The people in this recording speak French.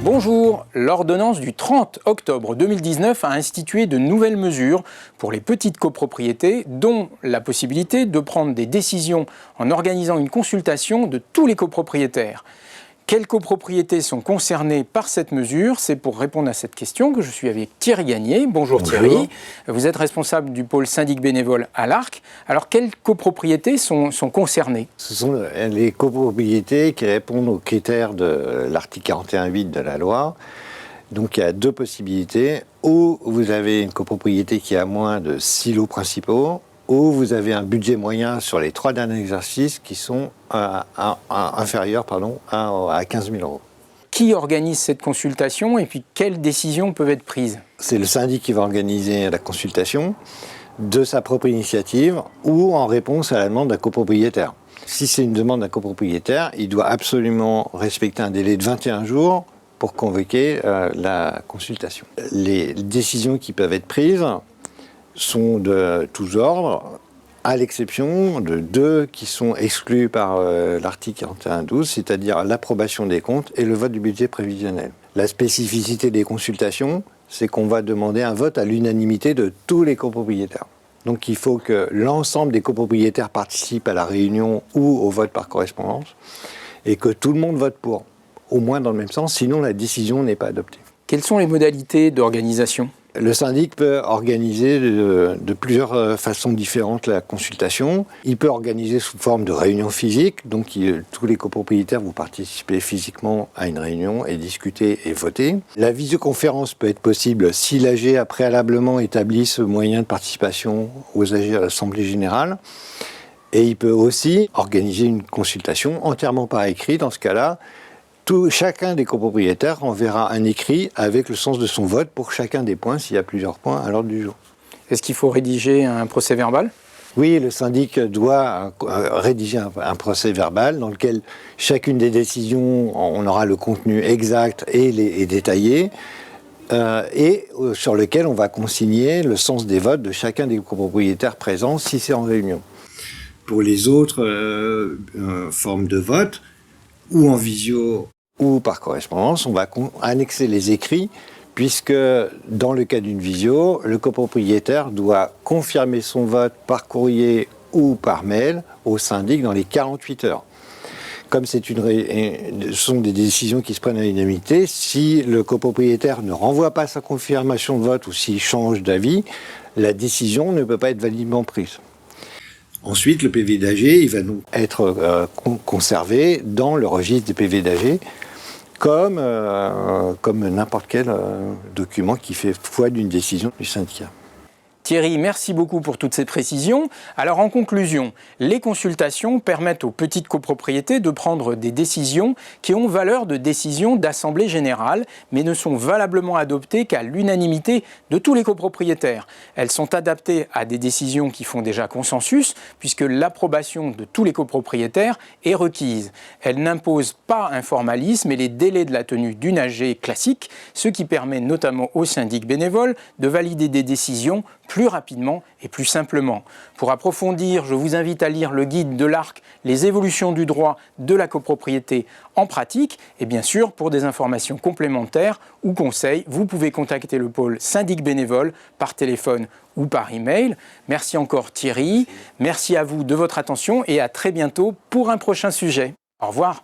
Bonjour, l'ordonnance du 30 octobre 2019 a institué de nouvelles mesures pour les petites copropriétés, dont la possibilité de prendre des décisions en organisant une consultation de tous les copropriétaires. Quelles copropriétés sont concernées par cette mesure? C'est pour répondre à cette question que je suis avec Thierry Gagné. Bonjour Thierry, vous êtes responsable du pôle syndic bénévole à l'Arc. Alors quelles copropriétés sont concernées? Ce sont les copropriétés qui répondent aux critères de l'article 41.8 de la loi. Donc il y a deux possibilités. Ou vous avez une copropriété qui a moins de 6 lots principaux, ou vous avez un budget moyen sur les 3 derniers exercices qui sont inférieurs à 15 000 €. Qui organise cette consultation et puis quelles décisions peuvent être prises? C'est le syndic qui va organiser la consultation de sa propre initiative ou en réponse à la demande d'un copropriétaire. Si c'est une demande d'un copropriétaire, il doit absolument respecter un délai de 21 jours pour convoquer la consultation. Les décisions qui peuvent être prises sont de tous ordres, à l'exception de 2 qui sont exclus par l'article 41.12, c'est-à-dire l'approbation des comptes et le vote du budget prévisionnel. La spécificité des consultations, c'est qu'on va demander un vote à l'unanimité de tous les copropriétaires. Donc il faut que l'ensemble des copropriétaires participent à la réunion ou au vote par correspondance et que tout le monde vote pour, au moins dans le même sens, sinon la décision n'est pas adoptée. Quelles sont les modalités d'organisation? Le syndic peut organiser de plusieurs façons différentes la consultation. Il peut organiser sous forme de réunion physique, donc tous les copropriétaires vont participer physiquement à une réunion et discuter et voter. La visioconférence peut être possible si l'AG a préalablement établi ce moyen de participation aux AG à l'Assemblée générale. Et il peut aussi organiser une consultation entièrement par écrit. Dans ce cas-là, chacun des copropriétaires enverra un écrit avec le sens de son vote pour chacun des points, s'il y a plusieurs points à l'ordre du jour. Est-ce qu'il faut rédiger un procès-verbal? Oui, le syndic doit rédiger un procès-verbal dans lequel chacune des décisions, on aura le contenu exact et détaillé, et sur lequel on va consigner le sens des votes de chacun des copropriétaires présents si c'est en réunion. Pour les autres formes de vote, ou en visio ou par correspondance, on va annexer les écrits, puisque dans le cas d'une visio, le copropriétaire doit confirmer son vote par courrier ou par mail au syndic dans les 48 heures. Comme ce sont des décisions qui se prennent à l'unanimité, si le copropriétaire ne renvoie pas sa confirmation de vote ou s'il change d'avis, la décision ne peut pas être validement prise. Ensuite, le PV d'AG, il va donc être conservé dans le registre des PV d'AG comme n'importe quel document qui fait foi d'une décision du syndicat. Thierry, merci beaucoup pour toutes ces précisions. Alors en conclusion, les consultations permettent aux petites copropriétés de prendre des décisions qui ont valeur de décision d'assemblée générale, mais ne sont valablement adoptées qu'à l'unanimité de tous les copropriétaires. Elles sont adaptées à des décisions qui font déjà consensus, puisque l'approbation de tous les copropriétaires est requise. Elles n'imposent pas un formalisme et les délais de la tenue d'une AG classique, ce qui permet notamment aux syndics bénévoles de valider des décisions plus rapidement et plus simplement. Pour approfondir, je vous invite à lire le guide de l'Arc, les évolutions du droit de la copropriété en pratique. Et bien sûr, pour des informations complémentaires ou conseils, vous pouvez contacter le pôle syndic bénévole par téléphone ou par email. Merci encore Thierry, merci à vous de votre attention et à très bientôt pour un prochain sujet. Au revoir.